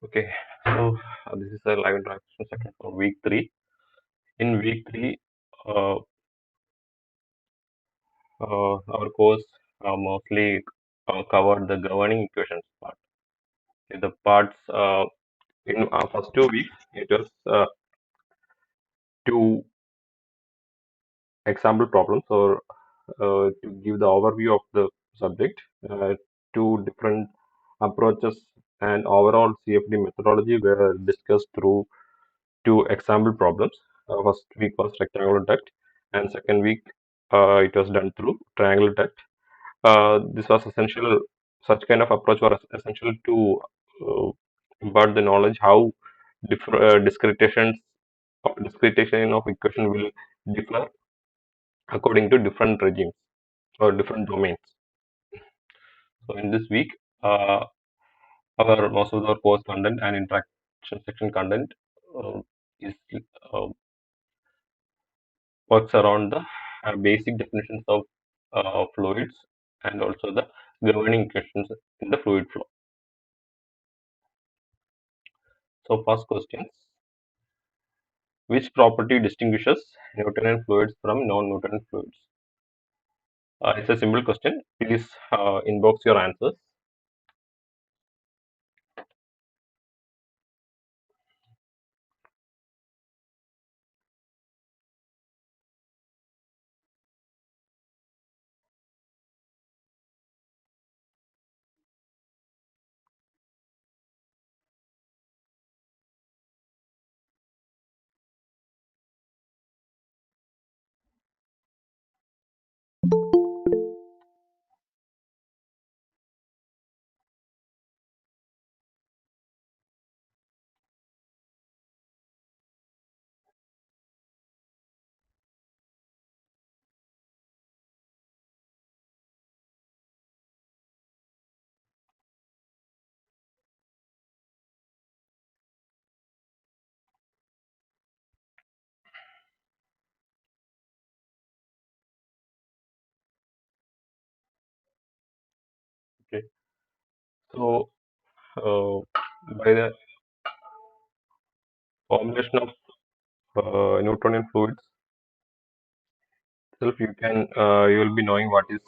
Okay, so this is a live interaction section for week 3. In week 3, uh, our course mostly covered the governing equations part. The parts in first 2 weeks, it was two example problems or to give the overview of the subject, two different approaches and overall CFD methodology were discussed through two example problems. First week was rectangular duct, and second week it was done through triangular duct. This was essential. Such kind of approach was essential to uh, impart the knowledge how different discretization of equation will differ according to different regimes or different domains. So in this week, uh, our most of our course content and interaction section content uh, is uh, works around the basic definitions of fluids and also the governing equations in the fluid flow. So first questions, which property distinguishes Newtonian fluids from non-Newtonian fluids? It's a simple question. Please inbox your answers. Okay. So by the formulation of Newtonian fluids itself, you will be knowing what is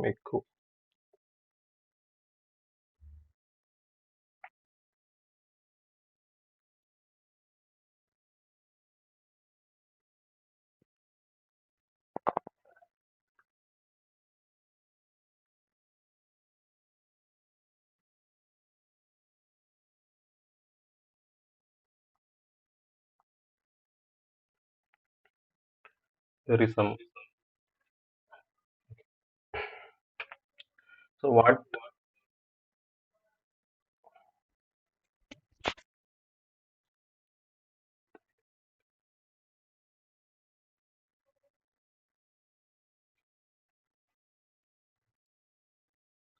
echo. There is some. So what?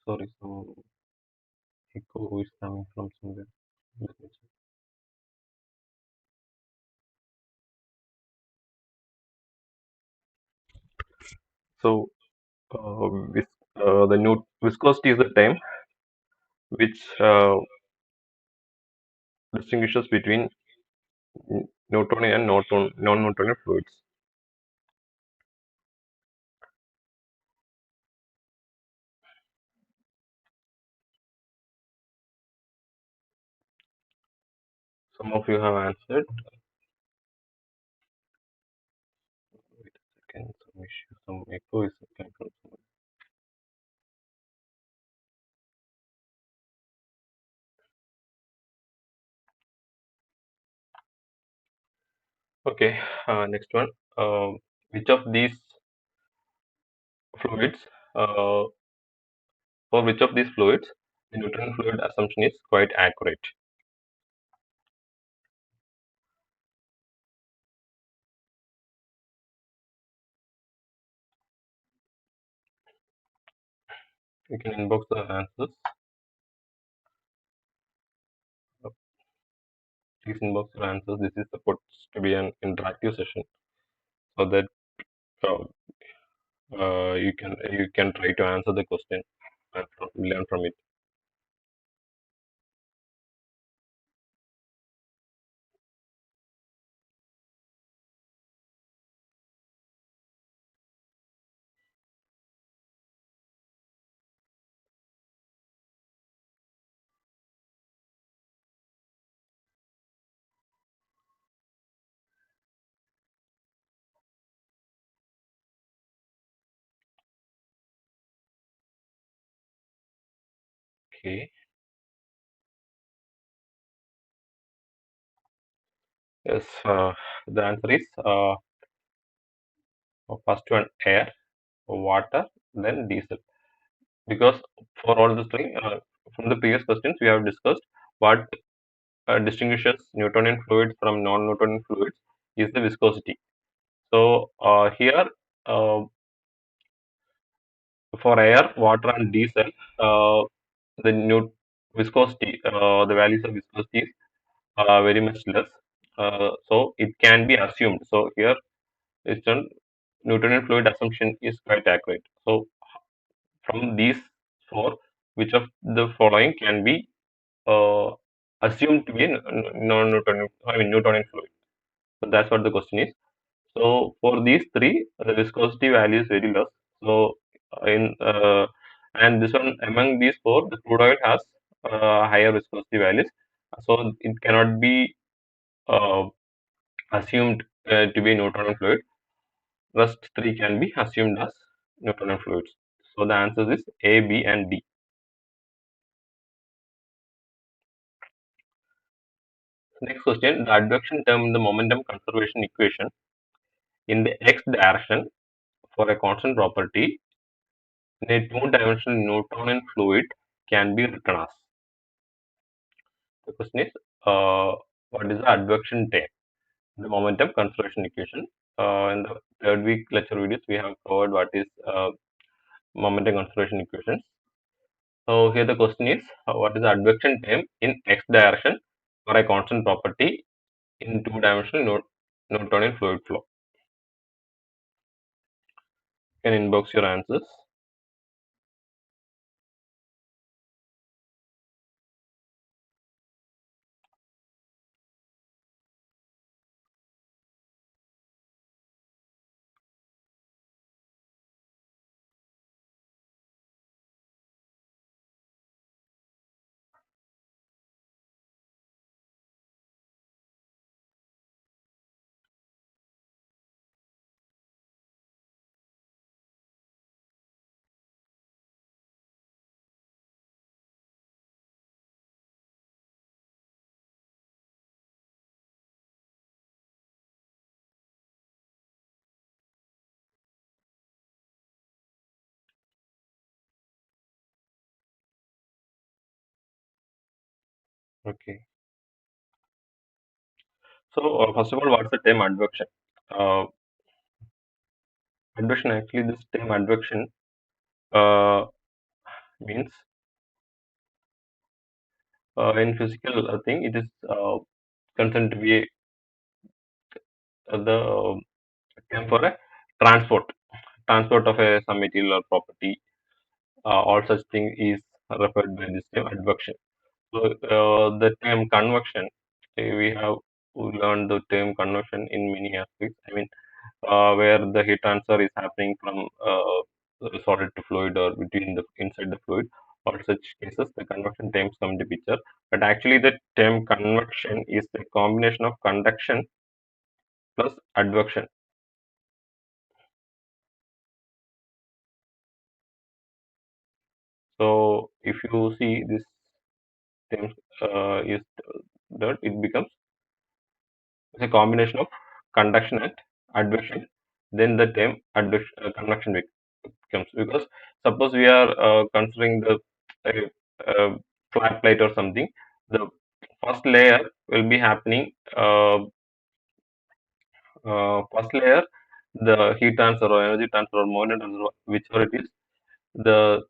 Sorry, some echo is coming from somewhere. Let me check. So the new viscosity is the term which distinguishes between Newtonian and non-Newtonian fluids. Some of you have answered. Wait a second, some issue, some echo is coming from somewhere. Okay, next one. Which of these fluids, uh, for which of these fluids, the Newtonian fluid assumption is quite accurate? You can inbox the answers. Uh, Please inbox your answers. This is supposed to be an interactive session so that uh, You can try to answer the question and learn from it. Okay. Yes. The answer is first one air, water, then diesel. Because for all the three, from the previous questions we have discussed what distinguishes Newtonian fluids from non-Newtonian fluids is the viscosity. So here, uh, for air, water, and diesel, uh, the new viscosity, the values of viscosity are very much less. So it can be assumed. So here, it's done. Newtonian fluid assumption is quite accurate. So from these four, which of the following can be uh, assumed to be non-Newtonian, I mean Newtonian fluid? So that's what the question is. So for these three, the viscosity value is very less. So in and this one among these four, the crude oil has higher viscosity values. So it cannot be uh, assumed to be Newtonian fluid. Rest three can be assumed as Newtonian fluids. So the answer is A, B, and D. Next question: the advection term in the momentum conservation equation in the x direction for a constant property in a two-dimensional Newtonian fluid can be written as. The question is, what is the advection term? The momentum conservation equation. In the third week lecture videos, we have covered what is momentum conservation equations. So here the question is, what is the advection term in x direction for a constant property in two-dimensional Newtonian fluid flow? You can inbox your answers. Okay. So first of all, what's the term advection? Uh, Advection, actually, this term advection uh, means in physical thing, it is concerned to be the term for a transport, transport of a some material or property. All such thing is referred by this term advection. So the term convection, we have learned the term convection in many aspects. I mean, where the heat transfer is happening from solid to fluid or between the inside the fluid. All such cases, the convection terms come into picture. But actually, the term convection is a combination of conduction plus advection. So if you see this term is that it becomes a combination of conduction and advection. Then the term advection, convection becomes, because suppose we are considering the flat plate or something, the first layer will be happening. First layer, the heat transfer or energy transfer or motion transfer, whichever it is, the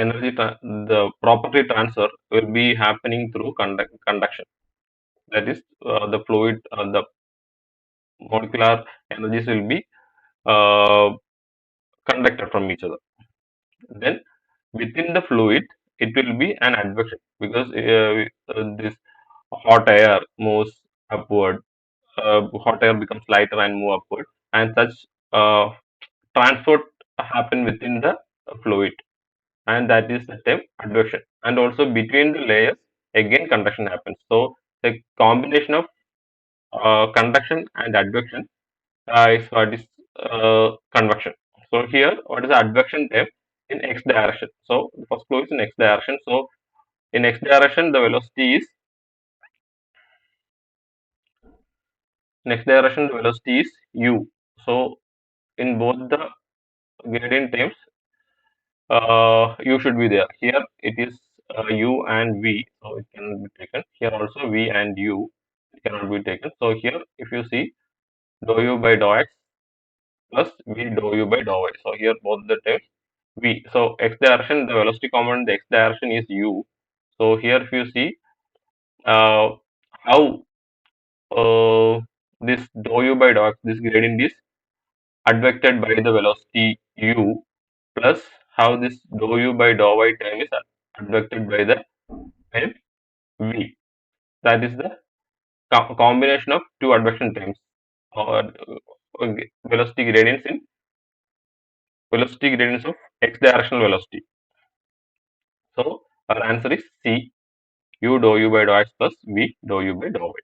the property transfer will be happening through conduction. That is, the fluid, the molecular energies will be uh, conductor from each other. Then within the fluid, it will be an advection because this hot air moves upward. Hot air becomes lighter and move upward, and such transport happen within the fluid, and that is the term advection. And also between the layers, again conduction happens. So the combination of conduction and advection is what is convection. So here, what is the advection term in x direction? So the first flow is in x direction. So in x direction, the velocity is u. So in both the gradient terms, u should be there. Here it is u and v, so it can be taken. Here also v and u it cannot be taken. So here, if you see dou u by dou x plus v dou u by dou y. So here both the terms v. So x direction, the velocity component, the x direction is u. So here, if you see uh, how this dou u by dou x, this gradient is advected by the velocity u plus how this dou u by dou y term is advected by the term v. That is the combination of two advection terms or velocity gradients in velocity gradients of x directional velocity. So our answer is C, u dou u by dou x plus v dou u by dou y.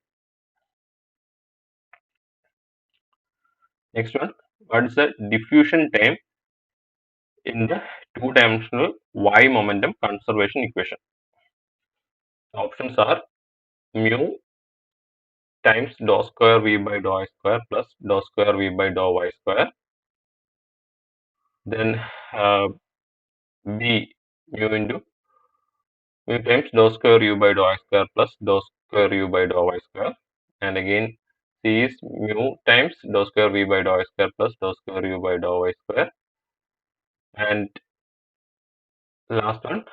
Next one, what is the diffusion time in the two-dimensional y momentum conservation equation? Options are mu times dou square v by dou y square plus dou square v by dou y square. Then b mu into mu times dou square u by dou y square plus dou square u by dou y square. And again, c is mu times dou square v by dou y square plus dou square u by dou y square. And last one,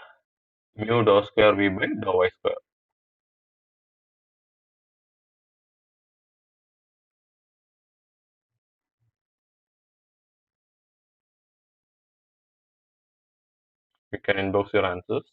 mu dou square v by dou y square. You can inbox your answers.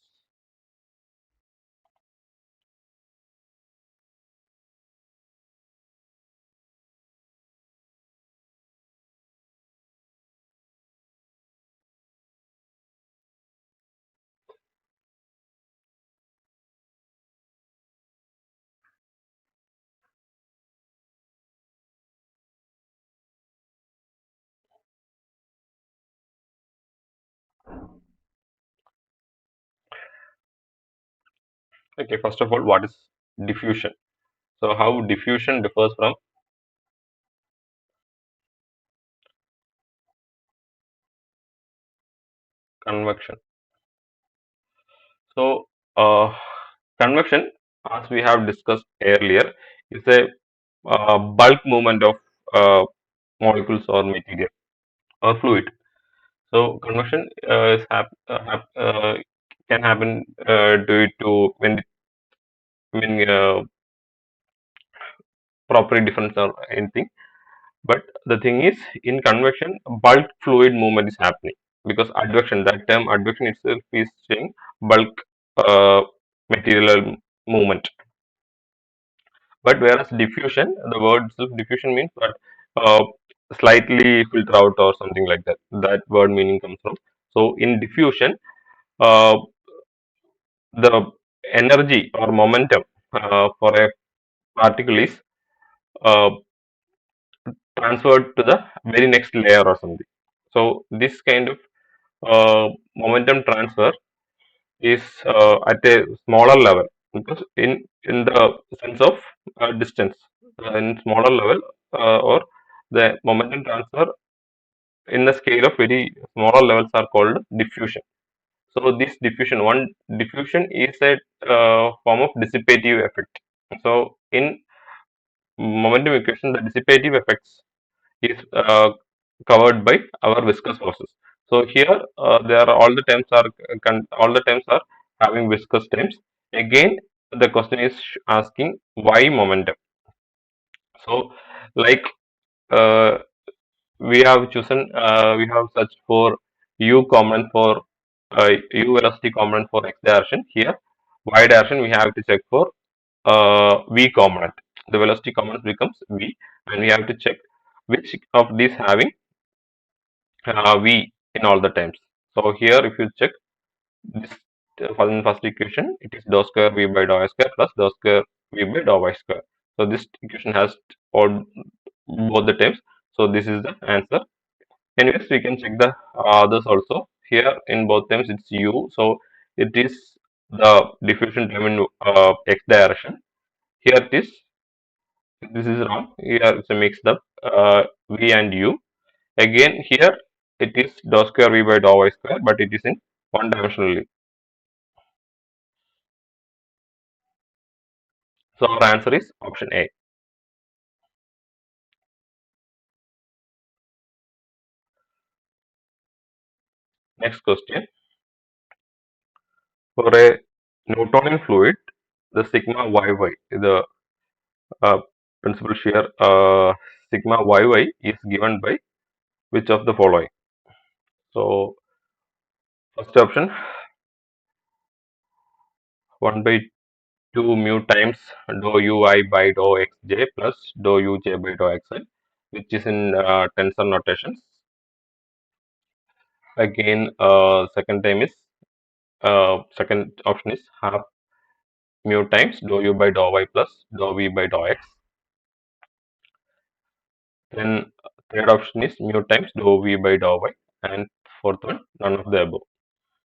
Okay, first of all, what is diffusion? So how diffusion differs from convection. So convection, as we have discussed earlier, is a bulk movement of molecules or material or fluid. So convection can happen due to when property difference or anything. But the thing is, in convection, bulk fluid movement is happening because advection. That term advection itself is saying bulk material movement. But whereas diffusion, the word itself diffusion means that uh, slightly filter out or something like that. That word meaning comes from. So in diffusion, uh, the energy or momentum for a particle is uh, transferred to the very next layer or something. So this kind of momentum transfer is at a smaller level because in the sense of distance in smaller level or the momentum transfer in the scale of very smaller levels are called diffusion. So this diffusion, one diffusion is a form of dissipative effect. So in momentum equation, the dissipative effects is covered by our viscous forces. So here, there are all the terms are all the terms are having viscous terms. Again, the question is asking why momentum. So, like uh, we have searched for u component for u velocity component for x direction. Here y direction we have to check for v component. The velocity component becomes v, and we have to check which of these having v in all the times. So here if you check this for in first equation, it is dou square v by dou y square plus dou square v by dou y square. So this equation has all both the terms. So this is the answer. Anyways, we can check the others also. Here in both terms it's u. So it is the diffusion term in x direction. Here it is. This is wrong. Here it's a mixed up v and u. Again here it is dou square v by dou y square, but it is in one dimensionally. So our answer is option A. Next question. For a Newtonian fluid, the sigma yy, the uh, principal shear sigma yy is given by which of the following? So first option 1 by 2 mu times dou ui by dou xj plus dou uj by dou xi, which is in tensor notations. Again, second option is half mu times dou u by dou y plus dou v by dou x. Then third option is mu times dou v by dou y, and fourth one none of the above.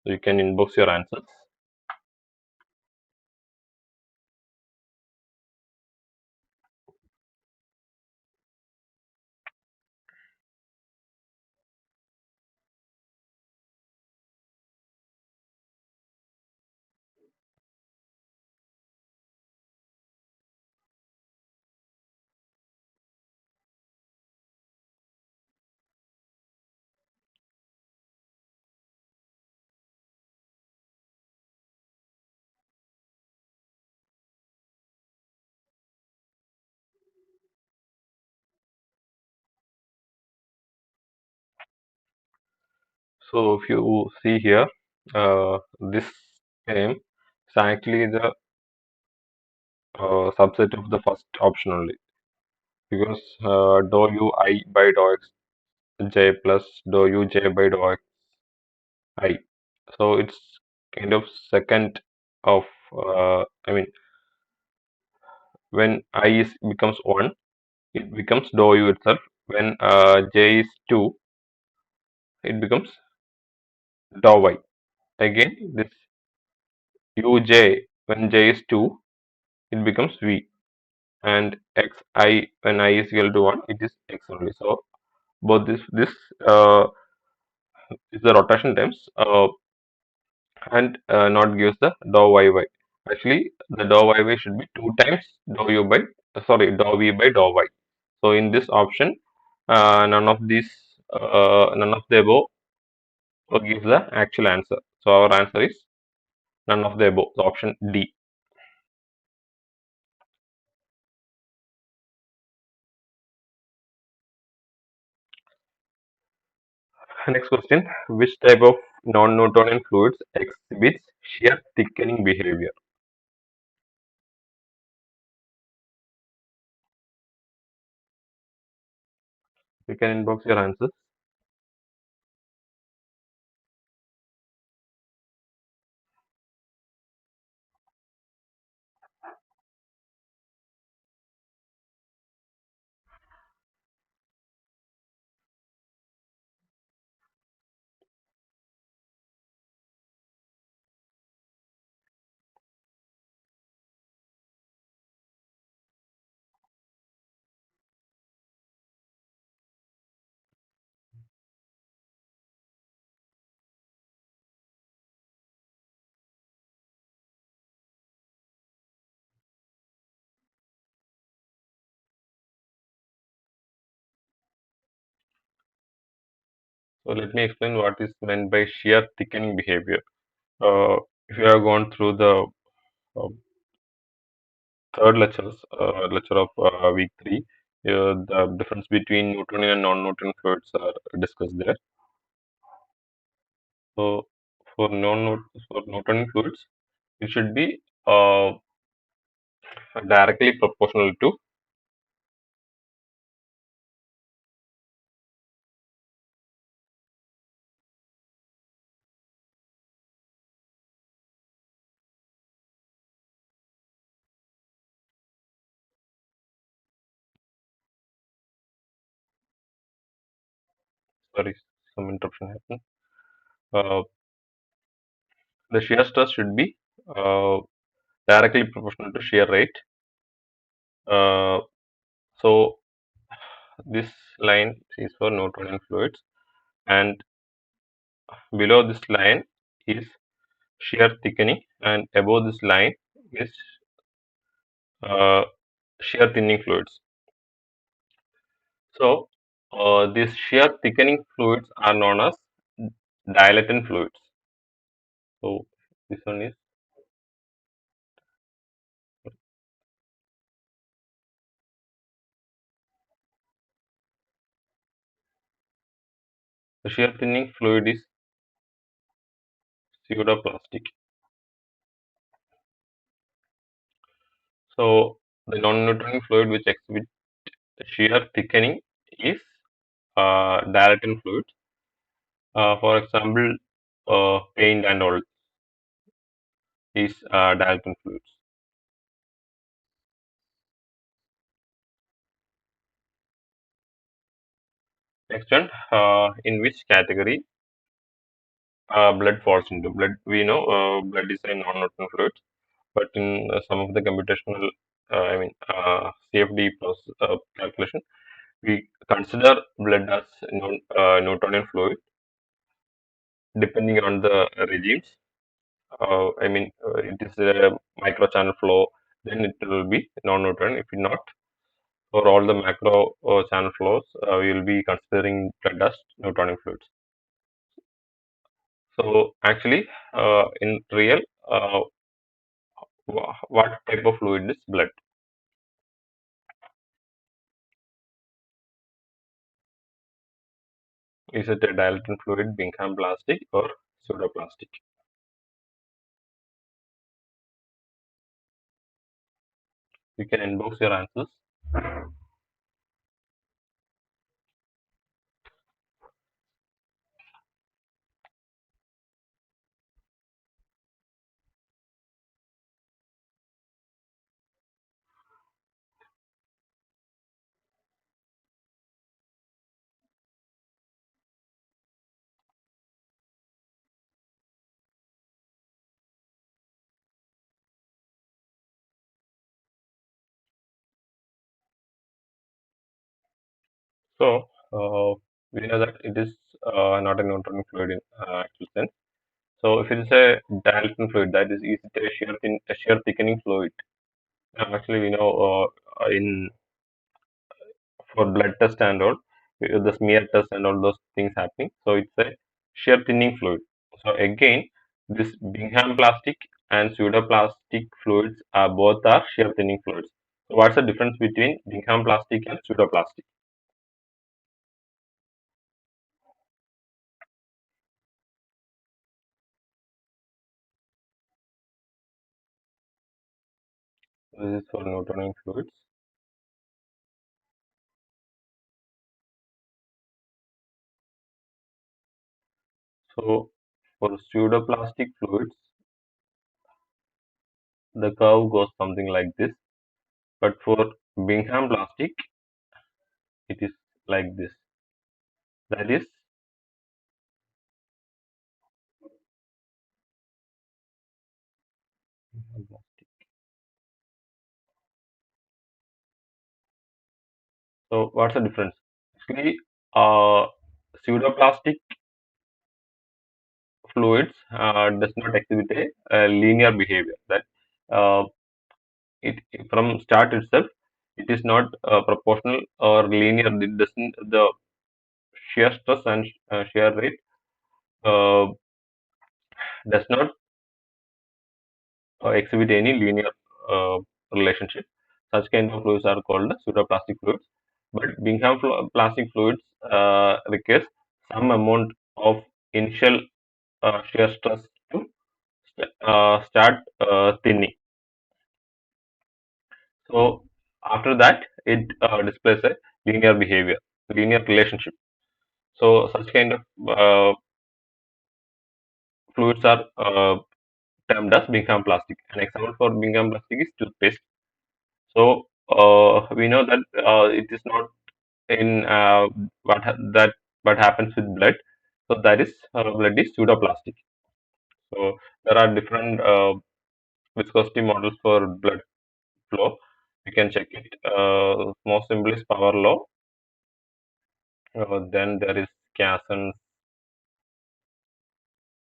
So you can inbox your answers. So if you see here, this term is actually the subset of the first option only, because dou u I by dou x j plus dou u j by dou x I. So it's kind of second of I mean when I is becomes 1, it becomes dou u itself. When j is 2, it becomes dou y. Again this uj, when j is 2, it becomes v, and xi, when I is equal to 1, it is x only. So both this is the rotation terms, and not gives the dou yy. Actually the dou yy should be 2 times dou u by dou v by dou y. So in this option, none of the above gives the actual answer. So our answer is none of the above. So option D. Next question. Which type of non-Newtonian fluids exhibits shear thickening behavior? You can inbox your answers. So let me explain what is meant by shear thickening behavior. If you have gone through the uh, lecture of week 3, The difference between Newtonian and non-Newtonian fluids are discussed there. So for Newtonian fluids, it should be directly proportional to, sorry, some interruption happened. Uh, the shear stress should be uh, directly proportional to shear rate. Uh, so this line is for Newtonian fluids, and below this line is shear thickening, and above this line is uh, shear thinning fluids. So these shear thickening fluids are known as dilatant fluids. So this one is the shear thinning fluid is pseudoplastic. So the non-Newtonian fluid which exhibits shear thickening is dilatant fluid. For example, paint and all is dilatant fluids. Next one, in which category blood falls into? Blood, we know blood is a non-Newtonian fluid, but in some of the computational, CFD plus calculation, we consider blood as Newtonian fluid depending on the regimes. It is a micro channel flow, then it will be non-Newtonian. If not, for all the macro channel flows, we will be considering blood as Newtonian fluids. So actually, in real, uh, what type of fluid is blood? Is it a dilatant fluid, Bingham plastic, or pseudoplastic? You can inbox your answers. So we know that it is not a Newtonian fluid in actual sense. So if it is a dilatant fluid, that is it a shear thickening fluid? Actually, we know in for blood test and all, the smear test and all those things happening. So it's a shear thinning fluid. So again, this Bingham plastic and pseudoplastic fluids are both are shear thinning fluids. So what's the difference between Bingham plastic and pseudoplastic? This is for Newtonian fluids. So for pseudoplastic fluids, the curve goes something like this. But for Bingham plastic, it is like this. That is, so what's the difference? Actually, pseudoplastic fluids does not exhibit a linear behavior. That uh, it from start itself, it is not proportional or linear. It doesn't the shear stress and shear rate uh, does not exhibit any linear uh, relationship. Such kind of fluids are called pseudoplastic fluids. But Bingham plastic fluids requires some amount of initial shear stress to start thinning. So after that, it displays a linear behavior, linear relationship. So such kind of fluids are termed as Bingham plastic. An example for Bingham plastic is toothpaste. So we know that it is not in that what happens with blood. So that is blood is pseudoplastic. So there are different viscosity models for blood flow. You can check it. Most simply is power law. Then there is Cason's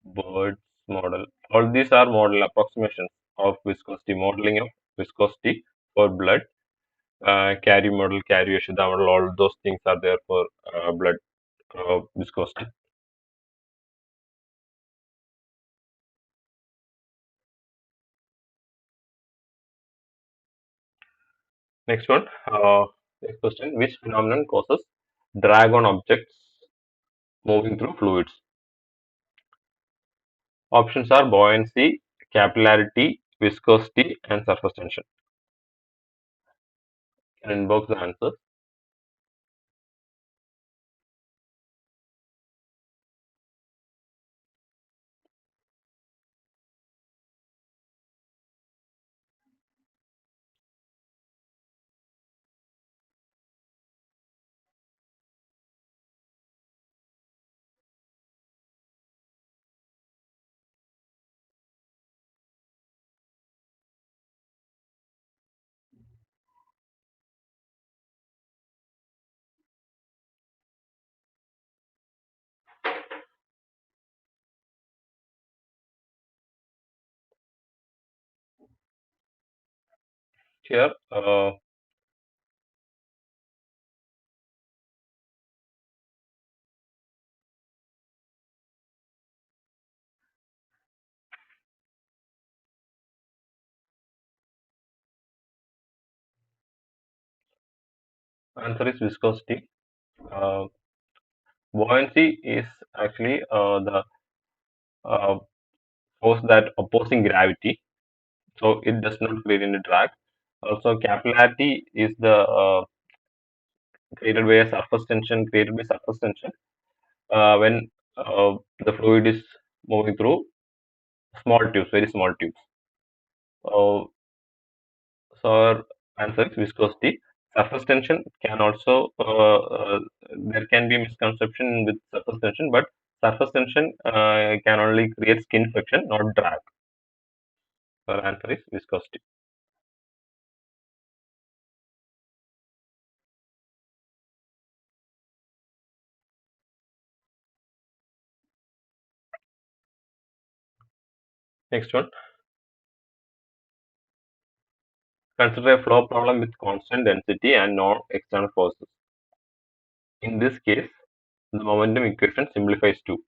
Bird's model. All these are model approximations of viscosity, modeling of viscosity for blood. Carry model, carry Yoshida model, all those things are there for blood viscosity. Next one, next question: which phenomenon causes drag on objects moving through fluids? Options are buoyancy, capillarity, viscosity, and surface tension. Can inbox the answers. Here, answer is viscosity. Uh, Buoyancy is actually the uh, force that opposing gravity, so it does not create any drag. Also, capillarity is the created by a surface tension, created by surface tension when the fluid is moving through small tubes, very small tubes. Uh, so our answer is viscosity. Surface tension can also there can be misconception with surface tension, but surface tension can only create skin friction, not drag. So our answer is viscosity. Next one, consider a flow problem with constant density and no external forces. In this case, the momentum equation simplifies to.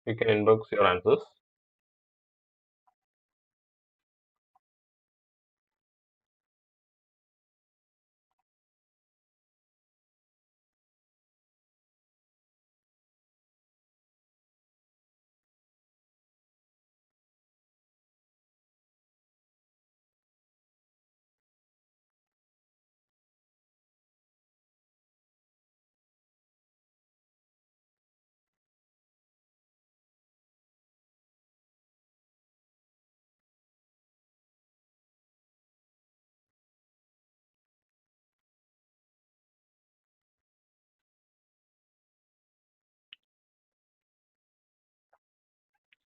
You can inbox your answers.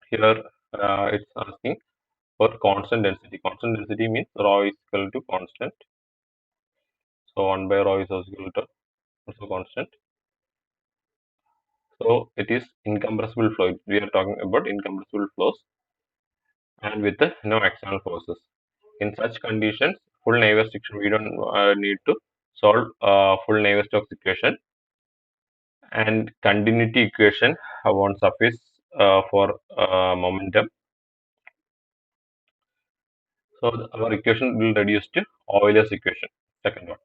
Here, it's asking for constant density. Constant density means rho is equal to constant. So 1 by rho is also equal to also constant. So it is incompressible flow. We are talking about incompressible flows and with no external forces. In such conditions, full Navier-Stokes equation. We don't need to solve full Navier-Stokes equation, and continuity equation won't suffice for momentum. So our equation will reduce to Euler's equation. Second one.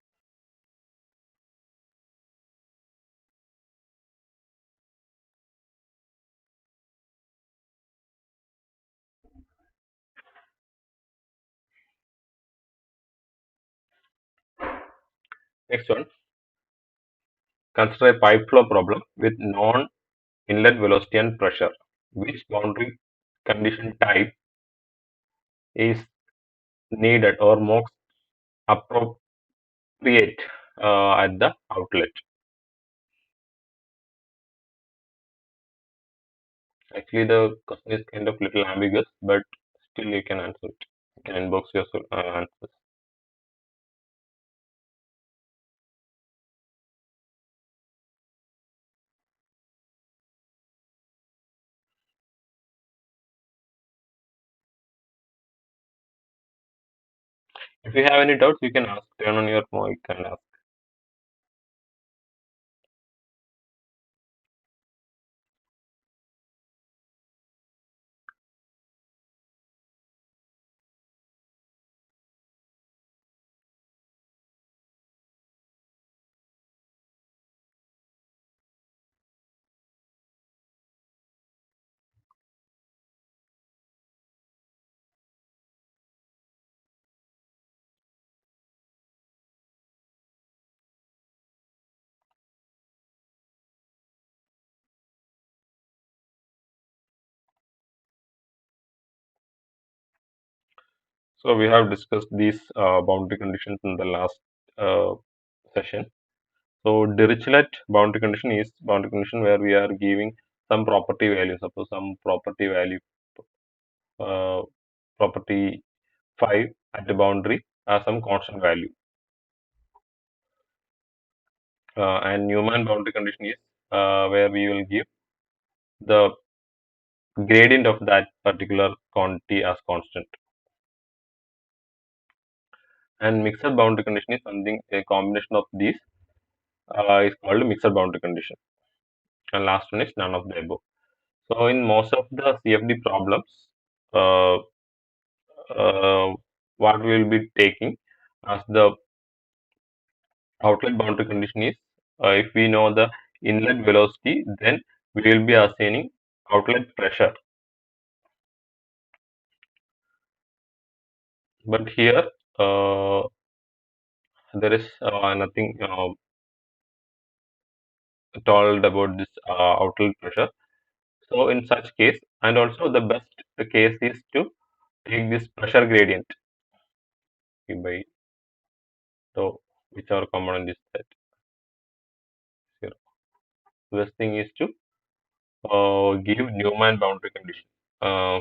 Next one. Consider a pipe flow problem with known inlet velocity and pressure. Which boundary condition type is needed or most appropriate at the outlet? Actually, the question is kind of little ambiguous, but still you can answer it. You can inbox your answers. If you have any doubts, you can ask. Turn on your mic and ask. So we have discussed these boundary conditions in the last uh, session. So Dirichlet boundary condition is boundary condition where we are giving some property value. Suppose some property value, uh, property 5 at the boundary as some constant value. And Newman boundary condition is where we will give the gradient of that particular quantity as constant. And mixed boundary condition is something, a combination of these is called mixed boundary condition. And last one is none of the above. So in most of the CFD problems, uh, what we will be taking as the outlet boundary condition is, if we know the inlet velocity, then we will be assigning outlet pressure. But here there is nothing told about this outlet pressure. So in such case, and also the best case is to take this pressure gradient by tau, which are common in this set. Here, best thing is to give Newman boundary condition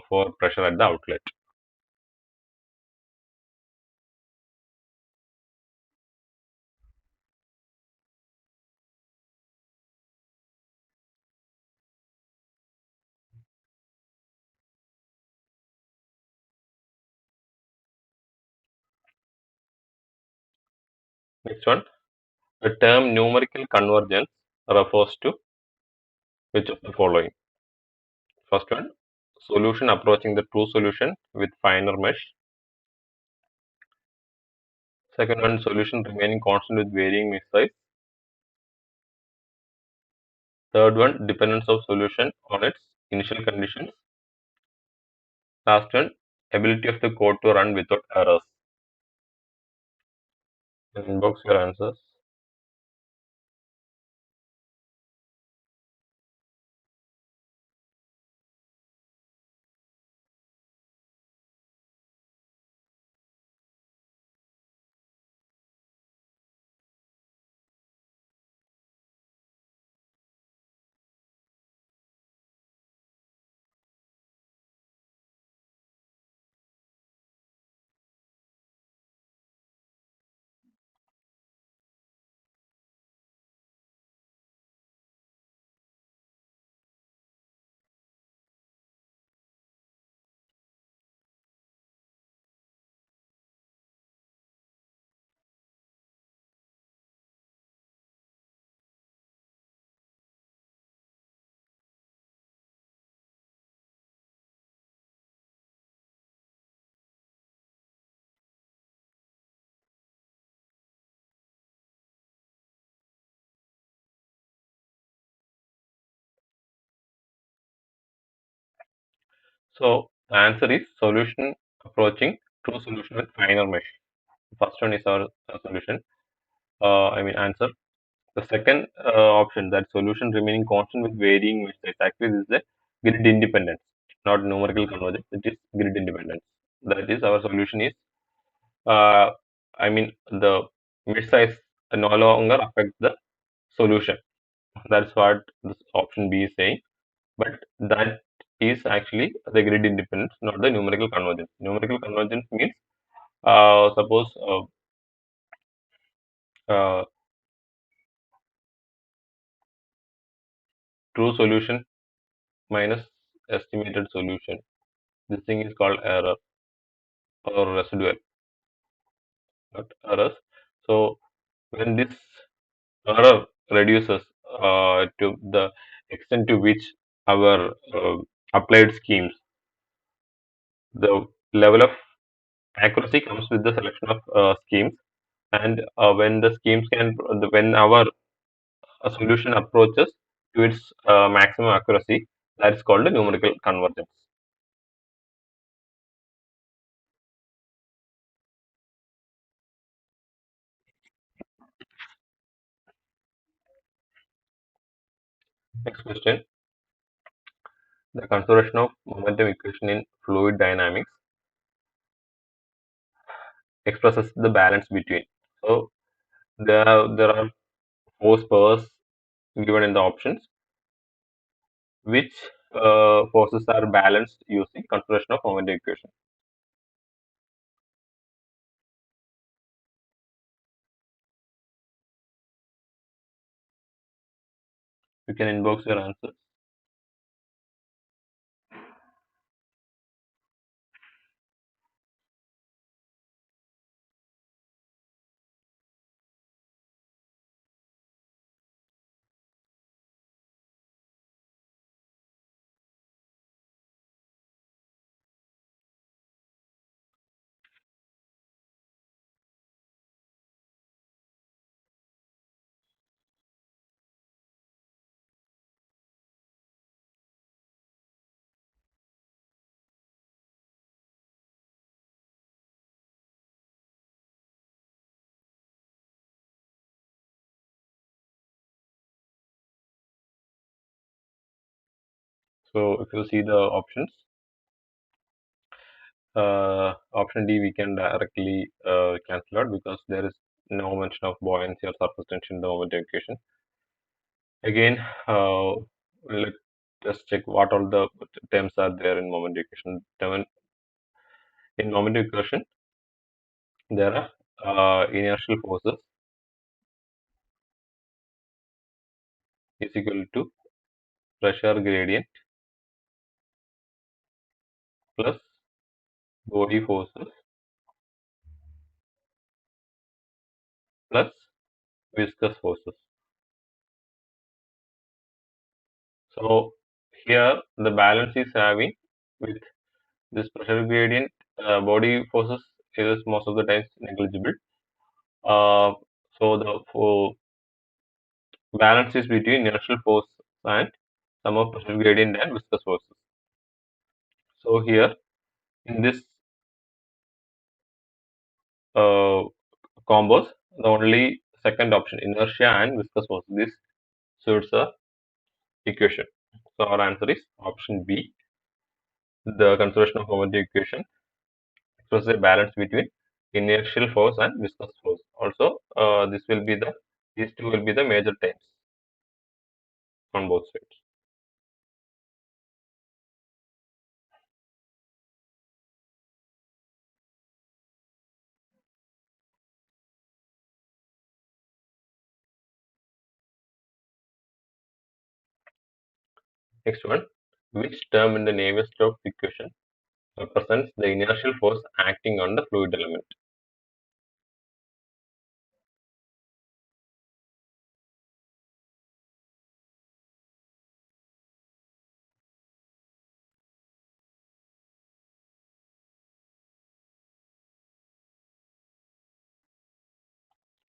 for pressure at the outlet. Next one, the term numerical convergence refers to which of the following? First one, solution approaching the true solution with finer mesh. Second one, solution remaining constant with varying mesh size. Third one, dependence of solution on its initial conditions. Last one, ability of the code to run without errors. Inbox your answers. So the answer is solution approaching true solution with finer mesh. First one is our solution. I mean answer. The second option, that solution remaining constant with varying mesh size. Actually, this is a grid independence, not numerical convergence. It is grid independence. That is our solution is. Uh, I mean the mesh size no longer affects the solution. That's what this option B is saying. But that is actually the grid independence, not the numerical convergence. Numerical convergence means suppose uh, true solution minus estimated solution. This thing is called error or residual, not errors. So when this error reduces to the extent to which our applied schemes, the level of accuracy comes with the selection of schemes, and when the schemes can, when our solution approaches to its maximum accuracy, that is called a numerical convergence. Next question: the conservation of momentum equation in fluid dynamics expresses the balance between. So there are force pairs given in the options, which forces are balanced using conservation of momentum equation. You can inbox your answer. So if you see the options, option D we can directly cancel out because there is no mention of buoyancy or surface tension in the momentum equation. Again, let us check what all the terms are there in momentum equation. In momentum equation, there are inertial forces is equal to pressure gradient plus body forces plus viscous forces. So here the balance is having with this pressure gradient, body forces is most of the times negligible. Uh, so the balance is between inertial force and sum of pressure gradient and viscous forces. So here in this uh, combos, the only second option, inertia and viscous force, this suits the equation. So our answer is option B. The conservation of momentum equation expresses a balance between inertial force and viscous force. Also, this will be the these two will be the major terms on both sides. Next one, which term in the Navier-Stokes equation represents the inertial force acting on the fluid element?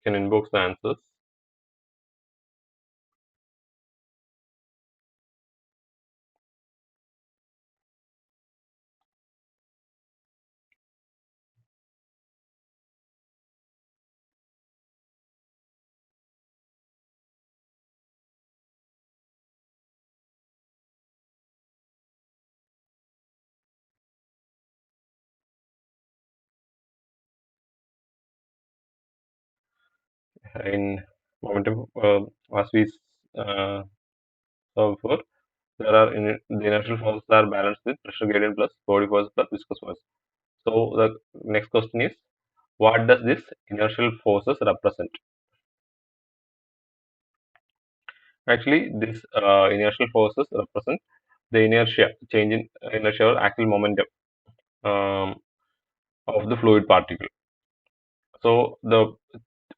You can inbox the answers. in momentum, as we uh, saw before, the inertial forces are balanced with pressure gradient plus body force plus viscous force. So the next question is, what does this inertial forces represent? Actually, this inertial forces represent the inertia, change in inertia or axial momentum um, of the fluid particle. So the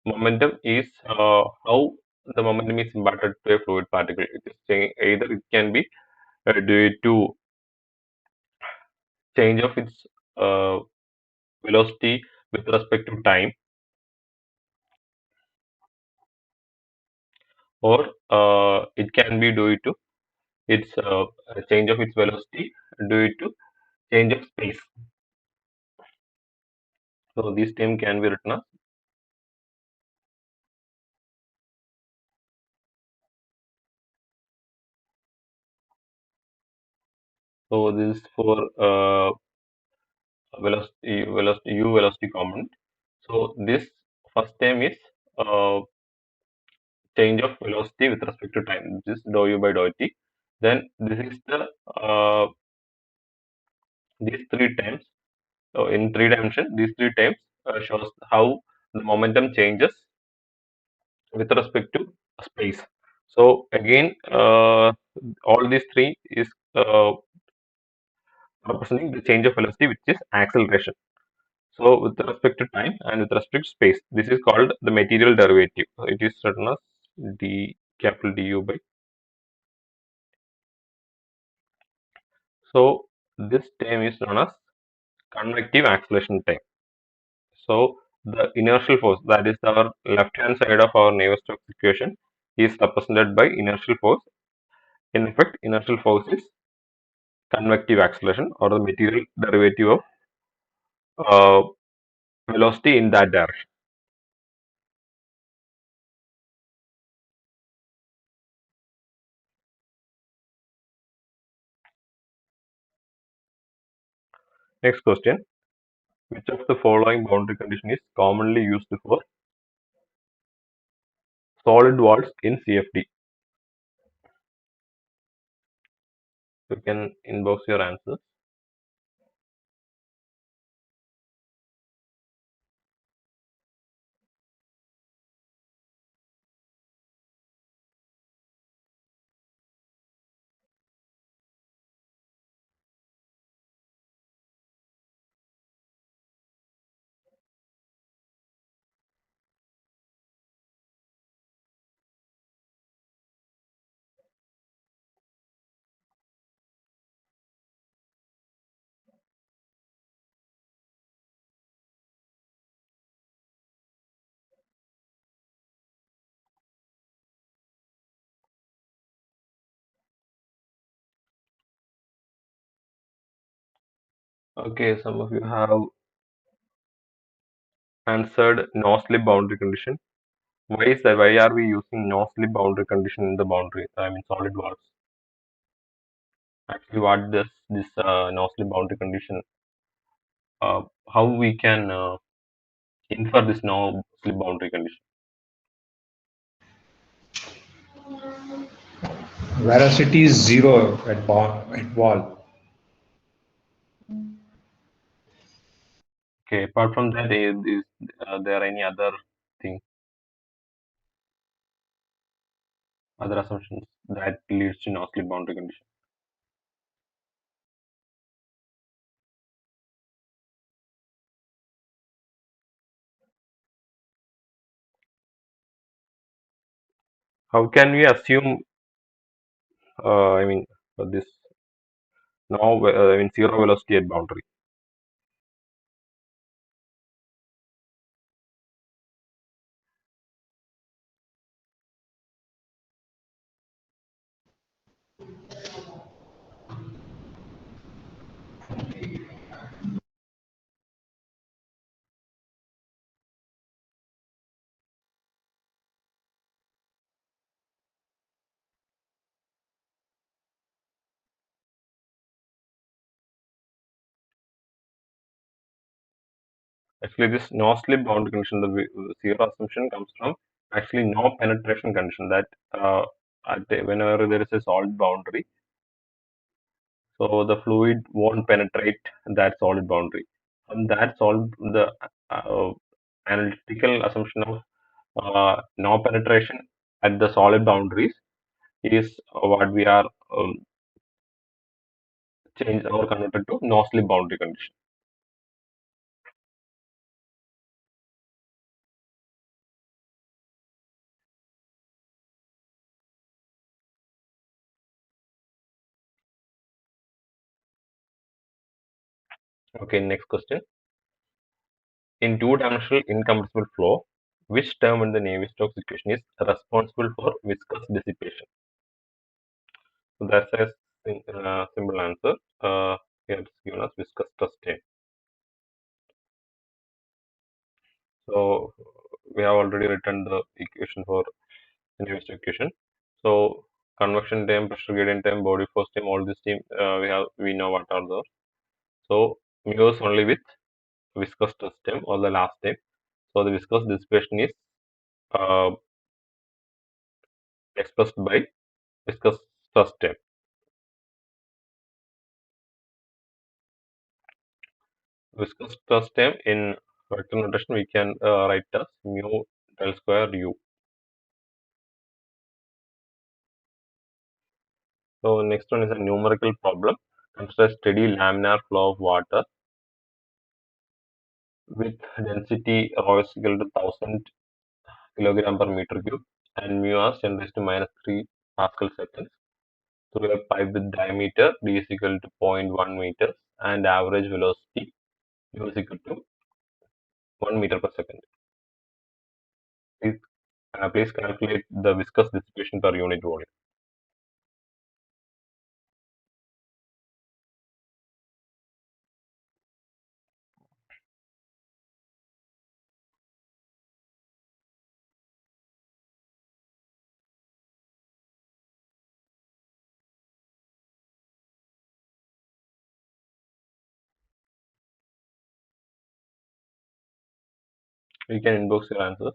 momentum is how the momentum is imparted to a fluid particle. It is either it can be due to change of its uh, velocity with respect to time, or it can be due to its change of its velocity due to change of space. So this term can be written as, so this is for velocity component. So this first term is uh, change of velocity with respect to time. This is dou u by dou t. Then this is the these three terms. So in three dimension, these three terms shows how the momentum changes with respect to space. So again, all these three is representing the change of velocity, which is acceleration. So with respect to time and with respect to space, this is called the material derivative. So it is written as d capital du by. So this term is known as convective acceleration time. So the inertial force, that is our left hand side of our Navier-Stokes equation, is represented by inertial force. In effect, inertial force is convective acceleration or the material derivative of uh, velocity in that direction. Next question: which of the following boundary condition is commonly used for solid walls in CFD? You can inbox your answers. Okay, some of you have answered no slip boundary condition. Why is that? Why are we using no slip boundary condition in the boundary? I mean, solid walls. Actually, what does this no slip boundary condition? Uh, how we can infer this no slip boundary condition? Velocity is zero at wall. Okay, apart from that, is there any other thing, other assumptions that leads to no slip boundary condition? How can we assume? I mean, this no, I mean zero velocity at boundary. Actually, this no slip boundary condition, the zero assumption comes from actually no penetration condition that whenever there is a solid boundary, so the fluid won't penetrate that solid boundary. From that solid, the uh, analytical assumption of no penetration at the solid boundaries is what we are changed or converted to no slip boundary condition. Okay, next question. In two-dimensional incompressible flow, which term in the Navier-Stokes equation is responsible for viscous dissipation? So that's a simple answer. Here it's given as viscous stress term. So we have already written the equation for the Navier-Stokes equation. So convection term, pressure gradient term, body force term, all this term we know what are those. So mu is only with viscous stress term or the last term. So the viscous dissipation is uh, expressed by viscous stress term. Viscous stress term in vector notation we can write as mu del square u. So next one is a numerical problem. Consider a steady laminar flow of water with density rho is equal to 1000 kilogram per meter cube and mu as 10 raised to minus 3 Pascal seconds through a pipe with diameter d is equal to 0.1 meters and average velocity u is equal to 1 meter per second. Please, please calculate the viscous dissipation per unit volume. You can inbox your answers.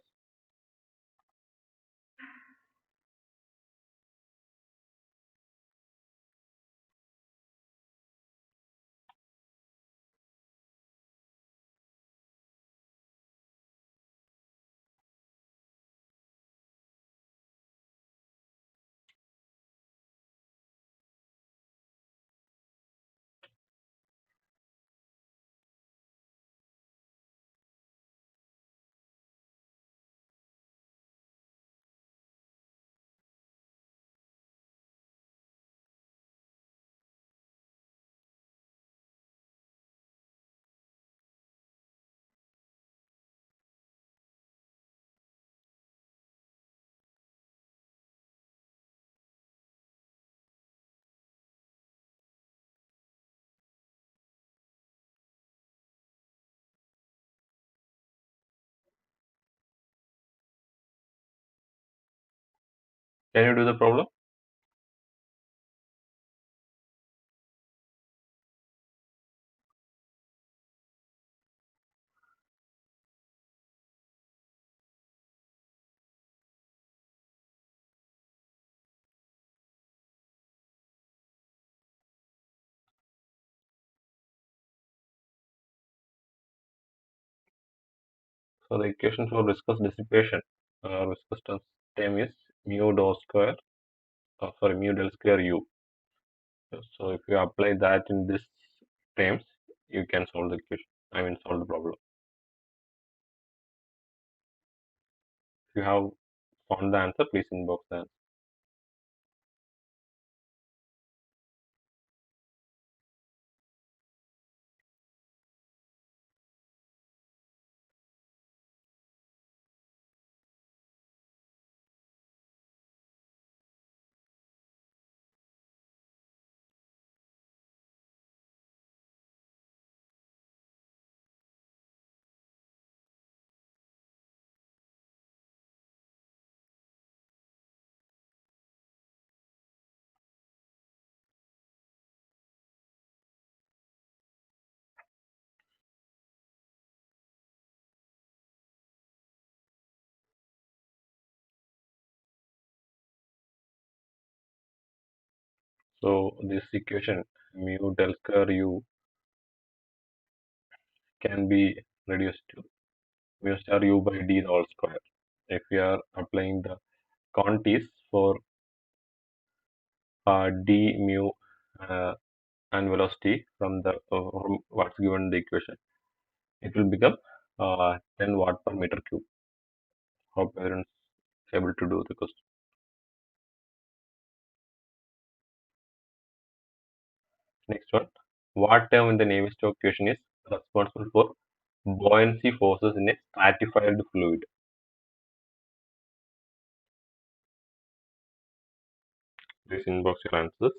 Can you do the problem? So the equation for viscous dissipation or viscous stress term is mu dou square, mu del square u. So if you apply that in this terms, you can solve the equation. I mean, solve the problem. If you have found the answer, please inbox the answer. So this equation mu del square u can be reduced to mu star u by d the whole square. If we are applying the quantities for d mu uh, and velocity from what's given in the equation, it will become 10 watt per meter cube. Hope everyone's able to do the question. Next one. What term in the Navier-Stokes equation is responsible for buoyancy forces in a stratified fluid? Please inbox your answers.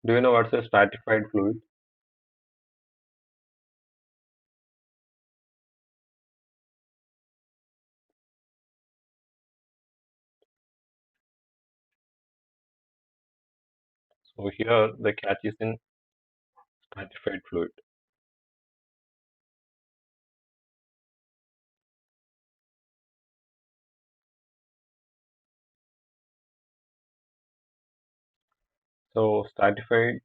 Do you know what's a stratified fluid? So here the catch is in stratified fluid. So stratified,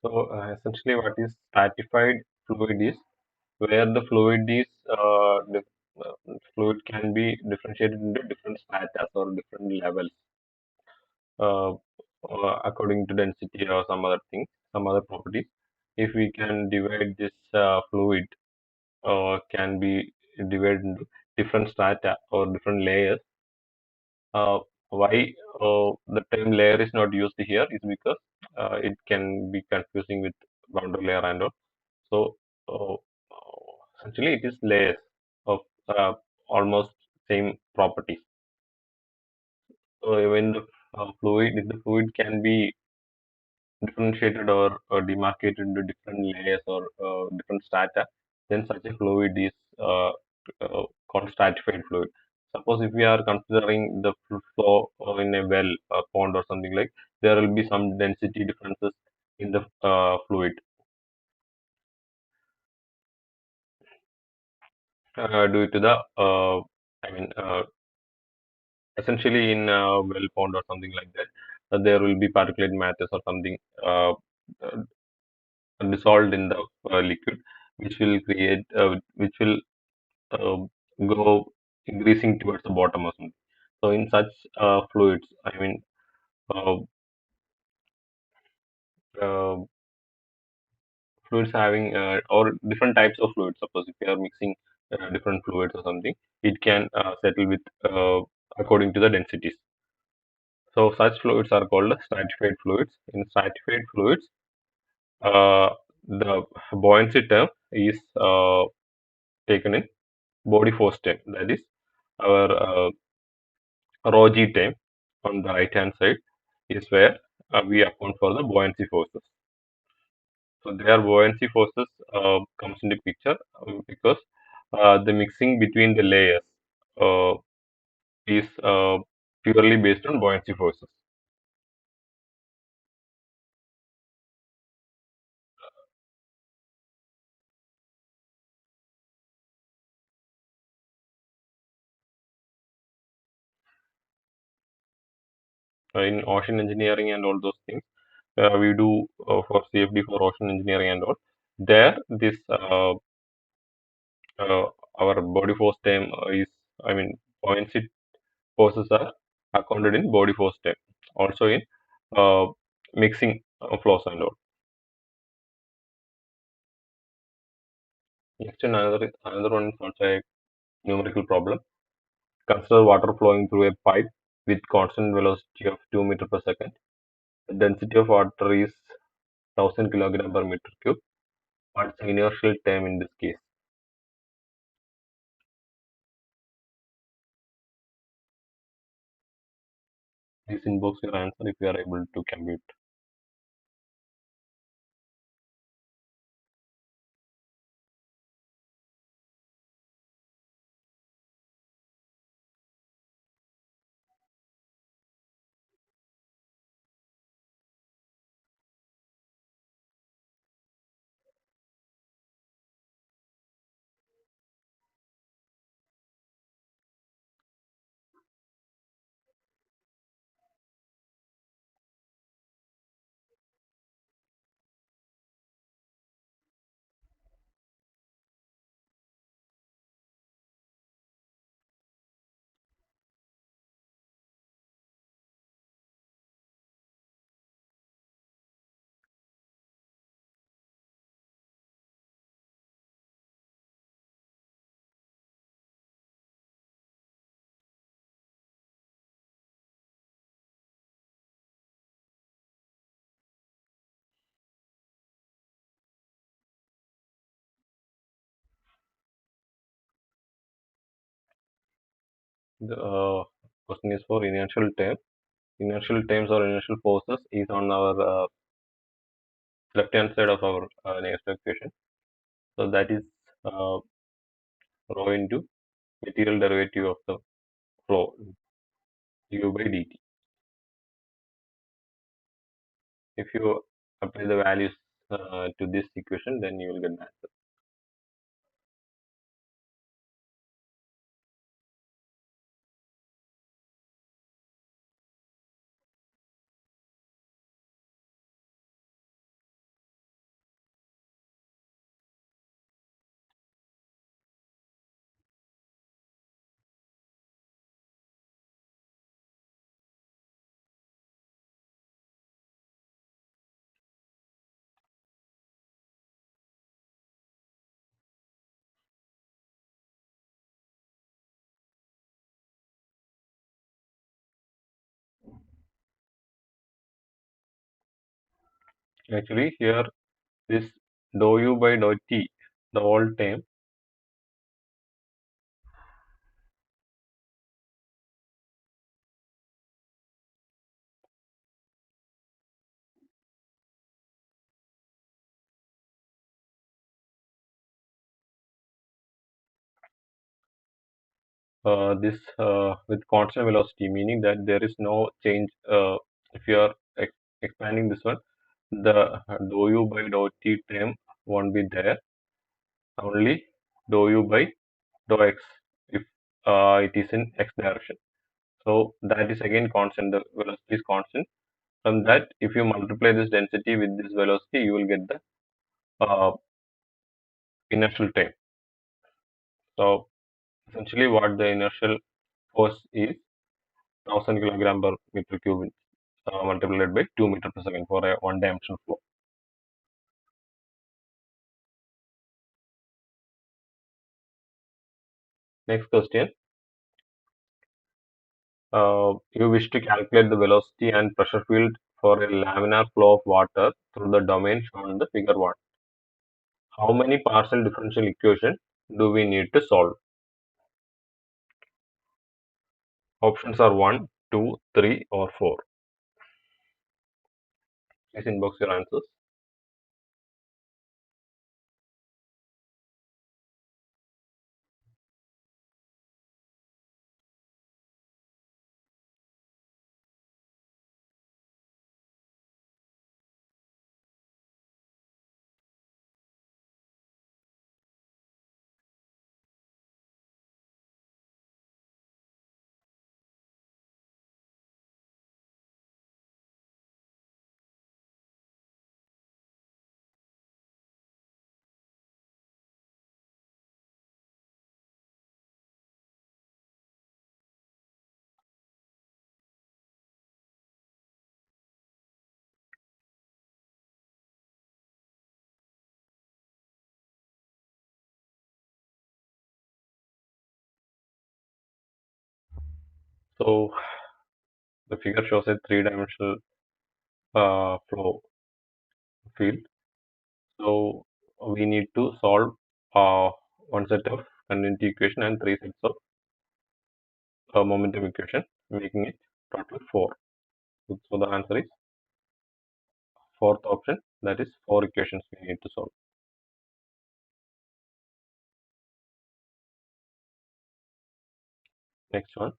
so essentially what is stratified fluid is where the fluid is fluid can be differentiated into different strata or different levels uh, according to density or some other thing, some other properties. If we can divide this fluid can be divided into different strata or different layers. Why the term layer is not used here is because it can be confusing with boundary layer and all. So uh, essentially, it is layers of almost same properties. So when the fluid can be differentiated or demarcated into different layers or different strata, then such a fluid is uh, called stratified fluid. Suppose if we are considering the flow in a well, a pond or something like, there will be some density differences in the fluid due to the, I mean, essentially in a well pond or something like that, there will be particulate matters or something uh, dissolved in the liquid, which will uh, go increasing towards the bottom or something. So in such fluids, I mean, uh, uh, fluids having or different types of fluids. Suppose if you are mixing different fluids or something, it can settle with according to the densities. So such fluids are called stratified fluids. In stratified fluids, uh, the buoyancy term is taken in body force term. That is our rho g term on the right hand side is where we account for the buoyancy forces. So their buoyancy forces comes into picture because the mixing between the layers uh, is purely based on buoyancy forces. In ocean engineering and all those things, we do for CFD for ocean engineering and all. There, this uh, our body force term is, I mean, buoyancy forces are accounted in body force term. Also in uh, mixing flows and all. Next, another one is also a numerical problem. Consider water flowing through a pipe with constant velocity of 2 meter per second. The density of water is 1000 kilogram per meter cube. What's the inertial term in this case? Please inbox your answer if you are able to compute. The question is for inertial term. Inertial terms or inertial forces is on our left hand side of our next equation. So that is uh, rho into material derivative of the flow du by dt. If you apply the values to this equation, then you will get the answer. Actually, here this dou u by dou t, the whole term, this with constant velocity, meaning that there is no change. If you are expanding this one, the dou u by dou t term won't be there. Only dou u by dou x if it is in x direction. So that is again constant. The velocity is constant. From that, if you multiply this density with this velocity, you will get the uh, inertial term. So essentially, what the inertial force is 1000 kilogram per meter cube multiplied by 2 meter per second for a one dimensional flow. Next question. You wish to calculate the velocity and pressure field for a laminar flow of water through the domain shown in the figure 1. How many partial differential equations do we need to solve? Options are 1, 2, 3 or 4. Please inbox your answers. So the figure shows a three-dimensional flow field. So we need to solve one set of continuity equation and three sets of momentum equation, making it total four. So the answer is fourth option. That is four equations we need to solve. Next one,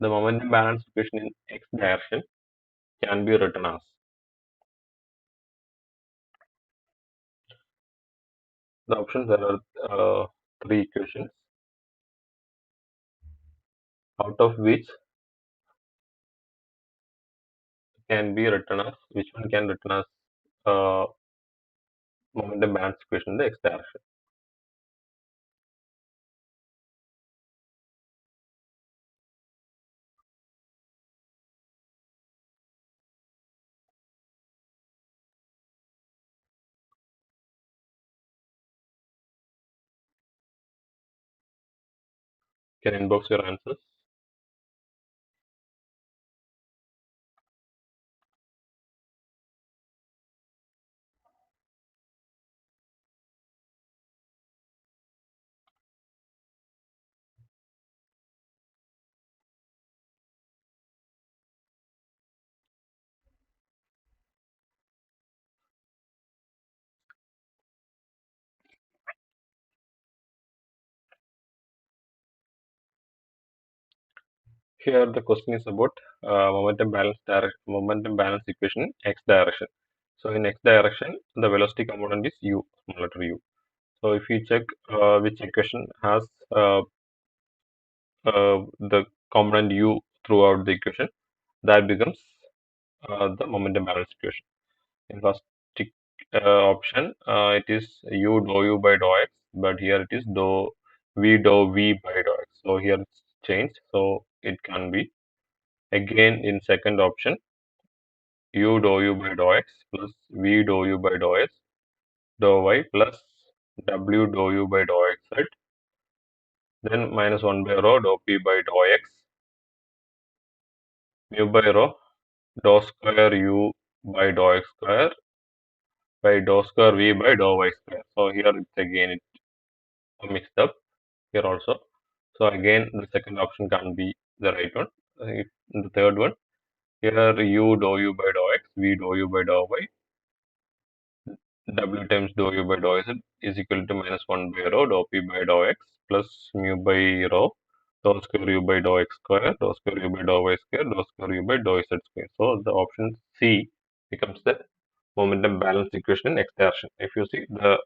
the momentum balance equation in x direction can be written as. The options there are three equations, out of which can be written as which one can written as uh, momentum balance equation in the x direction. Can inbox your answers. Here the question is about momentum balance equation in x direction. So in x direction, the velocity component is u, small letter u. So if you check which equation has the component u throughout the equation, that becomes the momentum balance equation. In first option, it is u dou u by dou x, but here it is dou v by dou x. So here it's changed, so it can be again in second option u dou u by dou x plus v dou u by dou x dou y plus w dou u by dou x, right? Then minus 1 by rho dou p by dou x mu by rho dou square u by dou x square by dou square v by dou y square. So here it's again it mixed up here also. So again the second option can be the right one. If the third one, here u dou u by dou x, v dou u by dou y, w times dou u by dou z is equal to minus 1 by rho dou p by dou x plus mu by rho dou square u by dou x square dou square u by dou y square dou square u by dou z square. So the option C becomes the momentum balance equation in x direction. If you see, the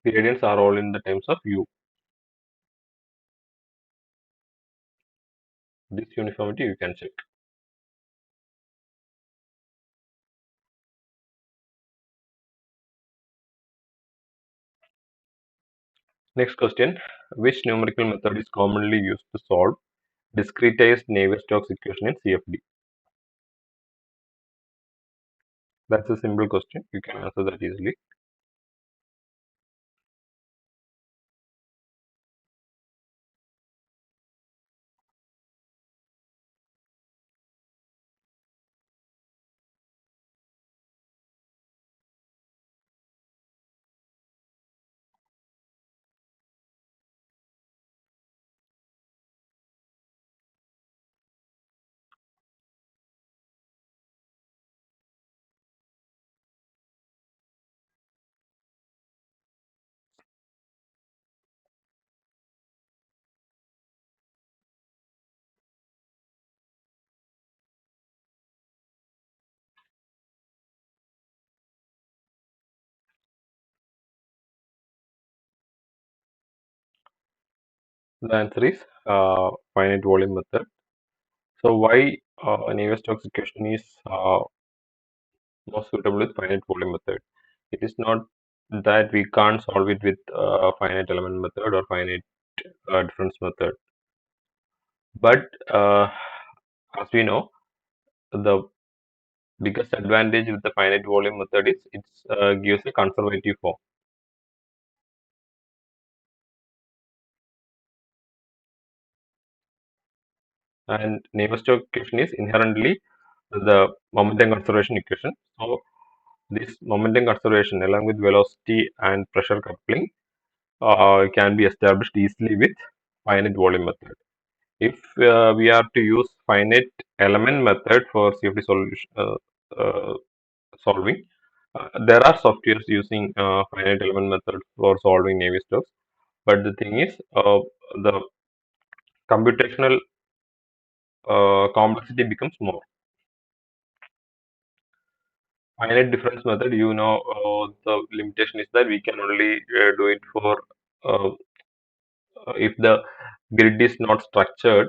gradients are all in the terms of u. This uniformity you can check. Next question, which numerical method is commonly used to solve discretized Navier-Stokes equation in CFD? That's a simple question. You can answer that easily. The answer is finite volume method. So why Navier-Stokes equation is most suitable with finite volume method? It is not that we can't solve it with finite element method or finite difference method, but as we know, the biggest advantage with the finite volume method is it gives a conservative form. and Navier-Stokes equation is inherently the momentum conservation equation. So this momentum conservation along with velocity and pressure coupling can be established easily with finite volume method. If we are to use finite element method for CFD solution solving, there are softwares using finite element method for solving Navier-Stokes. But the thing is, the computational complexity becomes more. Finite difference method, the limitation is that we can only do it for uh, if the grid is not structured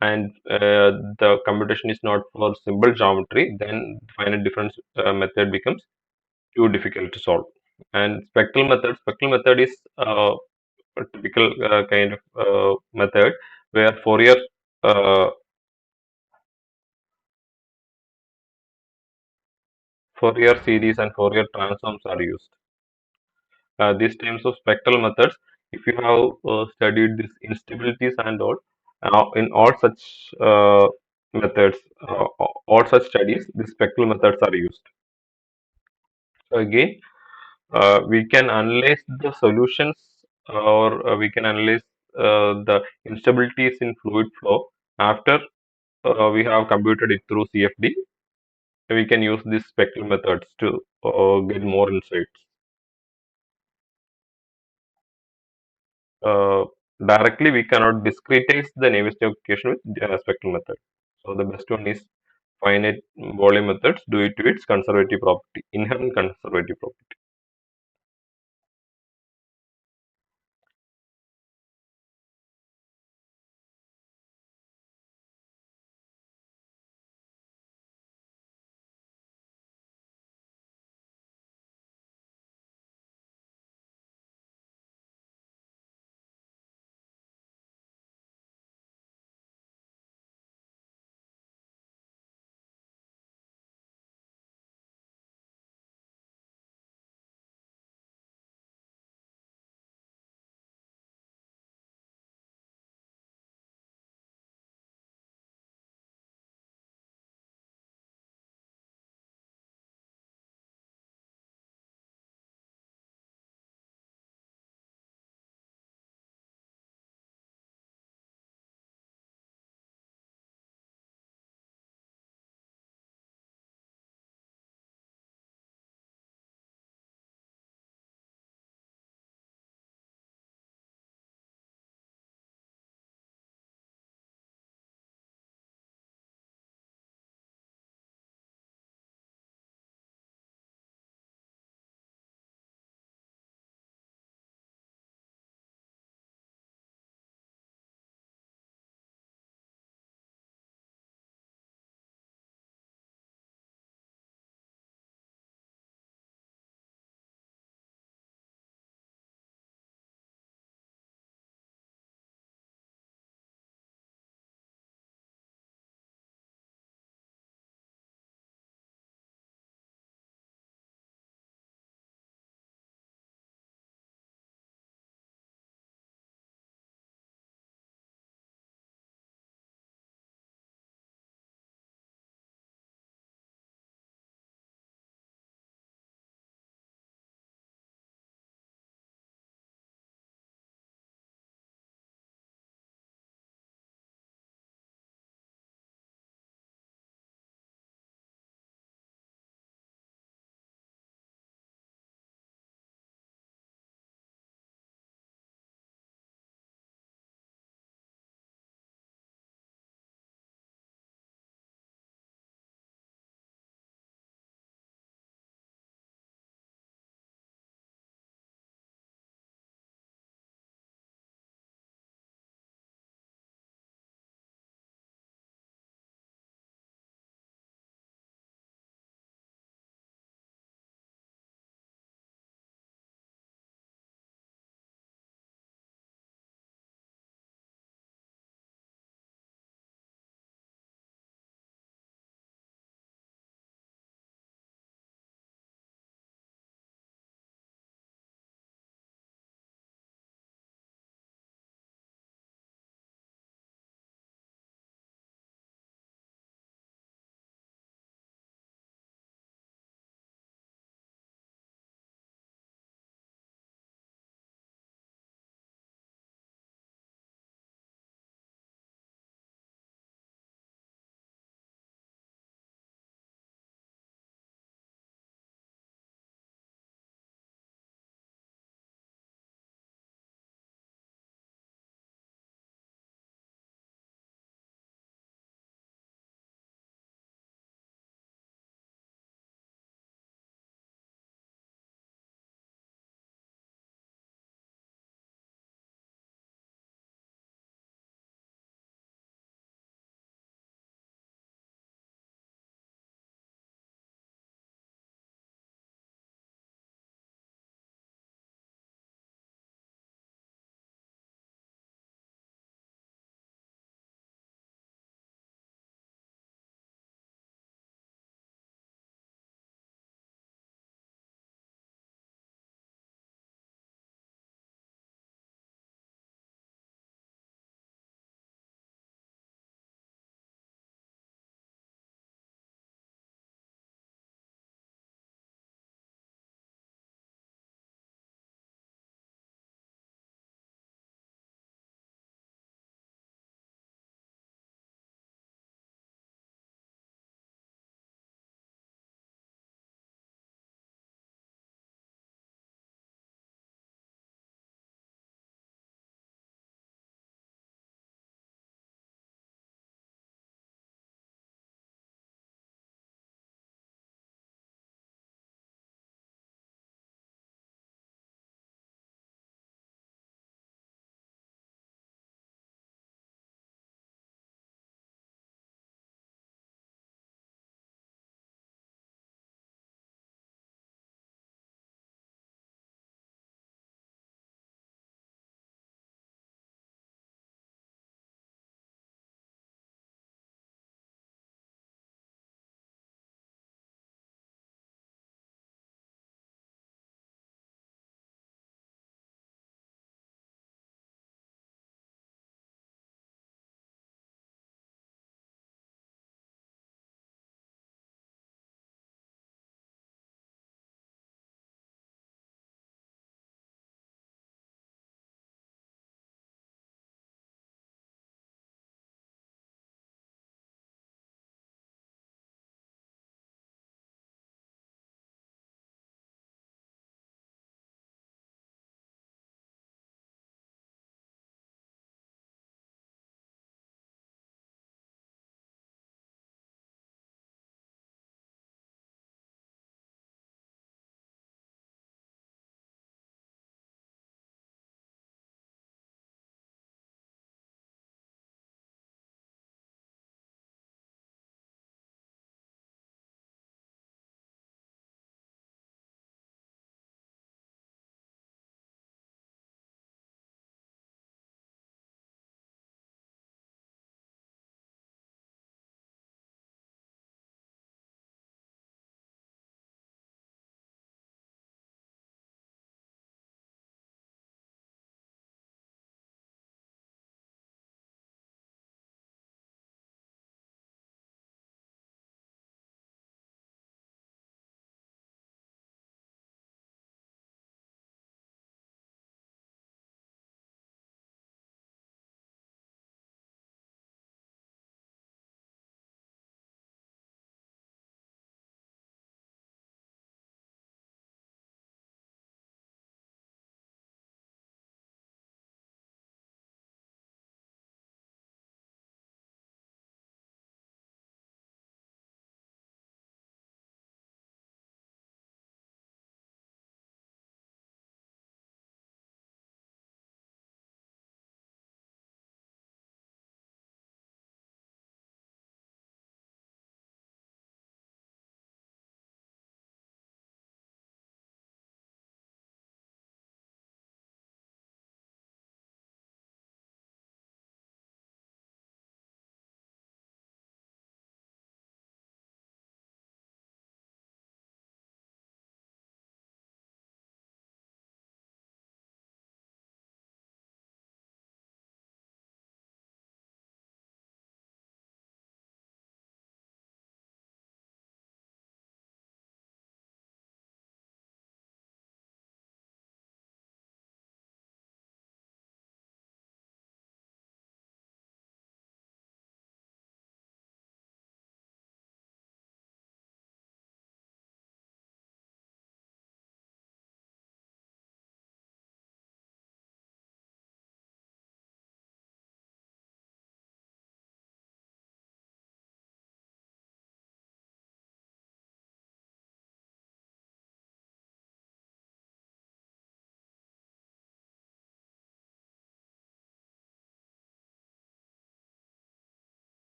and the computation is not for simple geometry, then finite difference method becomes too difficult to solve. And spectral method is a typical kind of method where uh, Fourier series and Fourier transforms are used. These types of spectral methods, if you have studied these instabilities and all, in all such methods, all such studies, these spectral methods are used. So again, we can analyze the solutions or we can analyze the instabilities in fluid flow after we have computed it through CFD. We can use these spectral methods to get more insights. uh, Directly we cannot discretize the Navier-Stokes equation with spectral method. So the best one is finite volume methods due to its conservative property, inherent conservative property.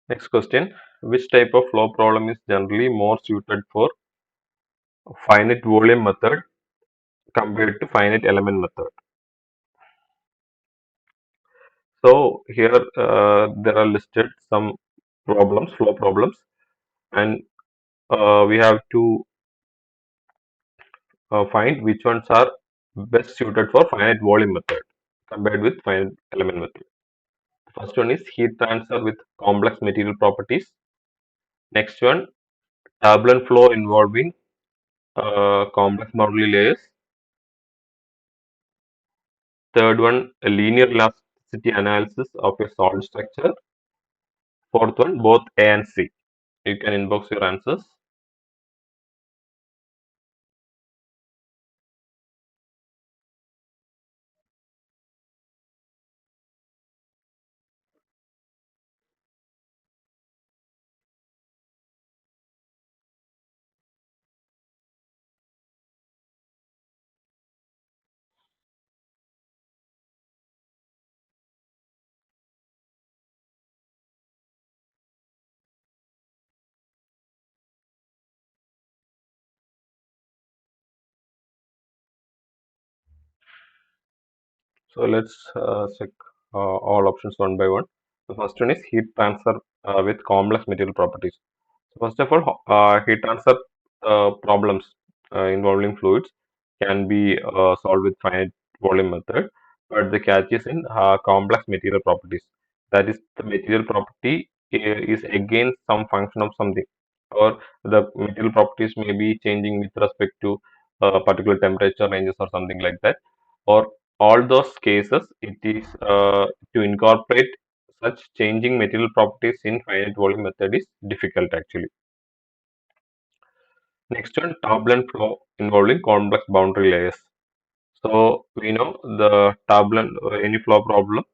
Next question. Which type of flow problem is generally more suited for finite volume method compared to finite element method? So here there are listed some problems, flow problems, and we have to find which ones are best suited for finite volume method compared with finite element method. First one is heat transfer with complex material properties. Next one, turbulent flow involving complex boundary layers. Third one, a linear elasticity analysis of a solid structure. Fourth one, both A and C. You can inbox your answers. So let's check all options one by one. The first one is heat transfer with complex material properties. First of all, heat transfer problems involving fluids can be solved with finite volume method, but the catch is in complex material properties. That is, the material property is again some function of something, or the material properties may be changing with respect to particular temperature ranges or something like that. Or all those cases, it is to incorporate such changing material properties in finite volume method is difficult actually. Next one, turbulent flow involving complex boundary layers. So we know the turbulent any flow problem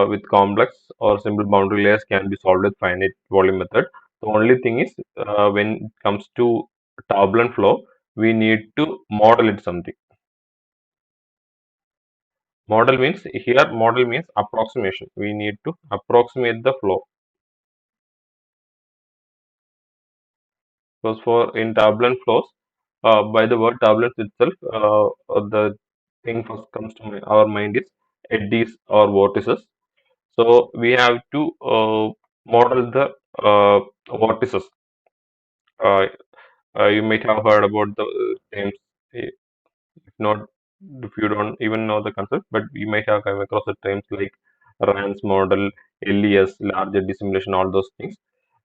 with complex or simple boundary layers can be solved with finite volume method. The only thing is when it comes to turbulent flow, we need to model it something. Model means approximation. We need to approximate the flow. Because for in turbulent flows, by the word turbulence itself, the thing first comes to our mind is eddies or vortices. So we have to model the vortices. Uh, you might have heard about the terms, if not, if you don't even know the concept, but you might have come across the terms like RANS model, LES, large eddy simulation, all those things.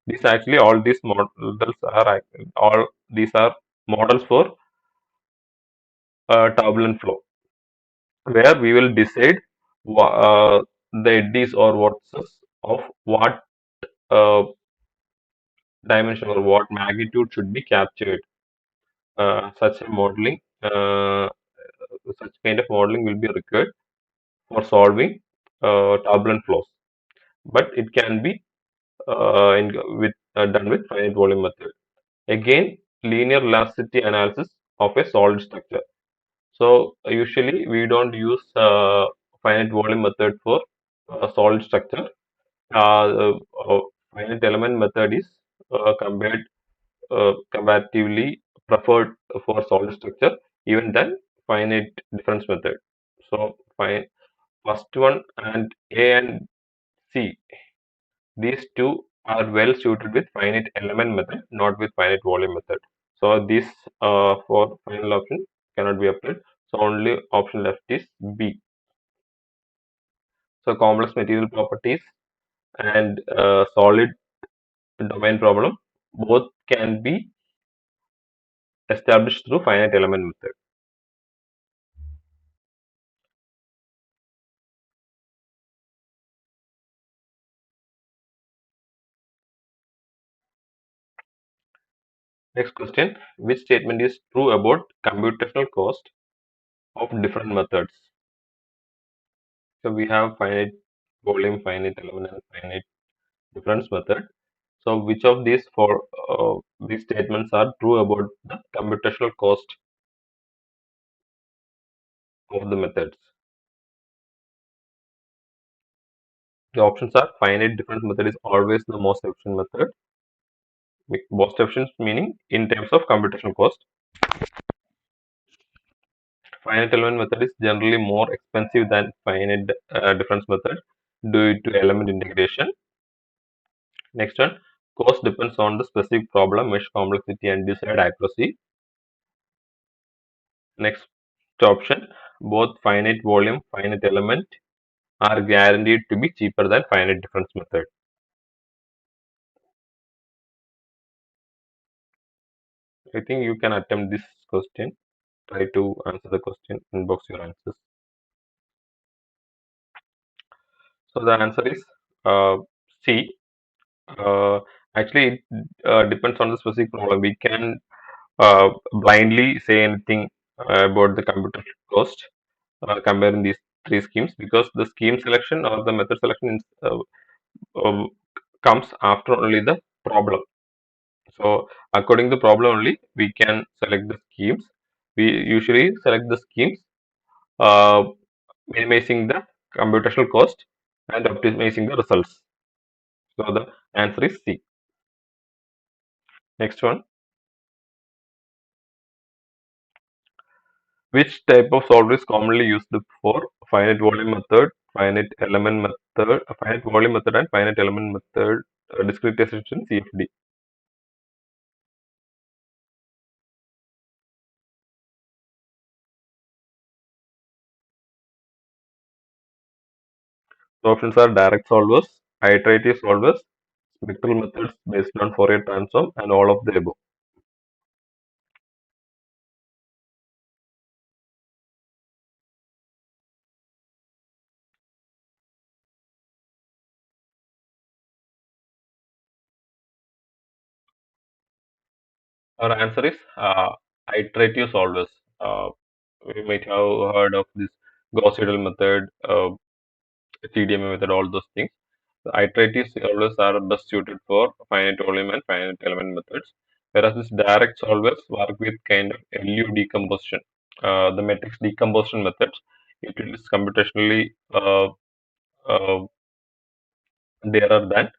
These actually all these models are all these are models for turbulent flow, where we will decide the eddies or vortices of what uh, dimension or what magnitude should be captured. Such a modeling, such kind of modeling will be required for solving turbulent flows, but it can be done with finite volume method. Again, linear elasticity analysis of a solid structure. So usually we don't use finite volume method for solid structure. Finite element method is comparatively preferred for solid structure even than finite difference method. So first one and A and C, these two are well suited with finite element method, not with finite volume method. So this for final option cannot be applied. So only option left is B. So complex material properties and solid domain problem both can be established through finite element method. Next question, which statement is true about computational cost of different methods? So we have finite volume, finite element, and finite difference method. So which of these statements are true about the computational cost of the methods? The options are finite difference method is always the most efficient method. Most efficient meaning in terms of computational cost. Finite element method is generally more expensive than finite difference method due to element integration. Next one, cost depends on the specific problem, mesh complexity, and desired accuracy. Next option, both finite volume, finite element are guaranteed to be cheaper than finite difference method. I think you can attempt this question. Try to answer the question, inbox your answers. So the answer is C. Uh, Actually, it depends on the specific problem. We can blindly say anything about the computer cost comparing these three schemes because the scheme selection or the method selection is, um, comes after only the problem. So according to the problem only, we can select the schemes. We usually select the schemes uh, minimizing the computational cost and optimizing the results. So the answer is C. Next one. Which type of solver is commonly used for finite volume method, finite volume method and finite element method discretization CFD? The options are direct solvers, iterative solvers, spectral methods based on Fourier transform, and all of the above. Our answer is iterative solvers. Uh, we might have heard of this Gauss-Seidel method, TDMA method, all those things. The iterative solvers are best suited for finite volume and finite element methods, whereas these direct solvers work with kind of LU decomposition. The matrix decomposition methods, it is computationally uh, dearer than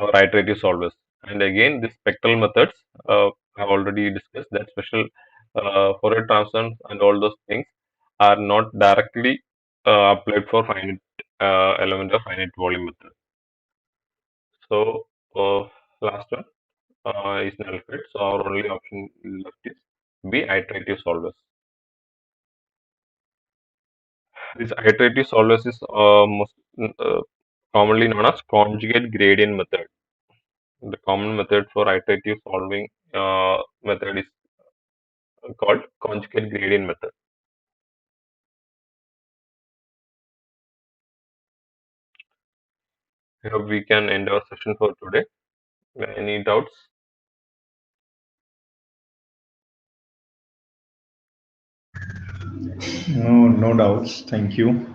our iterative solvers. And again, the spectral methods, I've already discussed that special Fourier transforms and all those things are not directly applied for finite element or finite volume method. So, last one is null fit. So, our only option left is B, iterative solvers. This iterative solvers is most commonly known as conjugate gradient method. The common method for iterative solving method is called conjugate gradient method. Here we can end our session for today. Any doubts? No, no doubts. Thank you.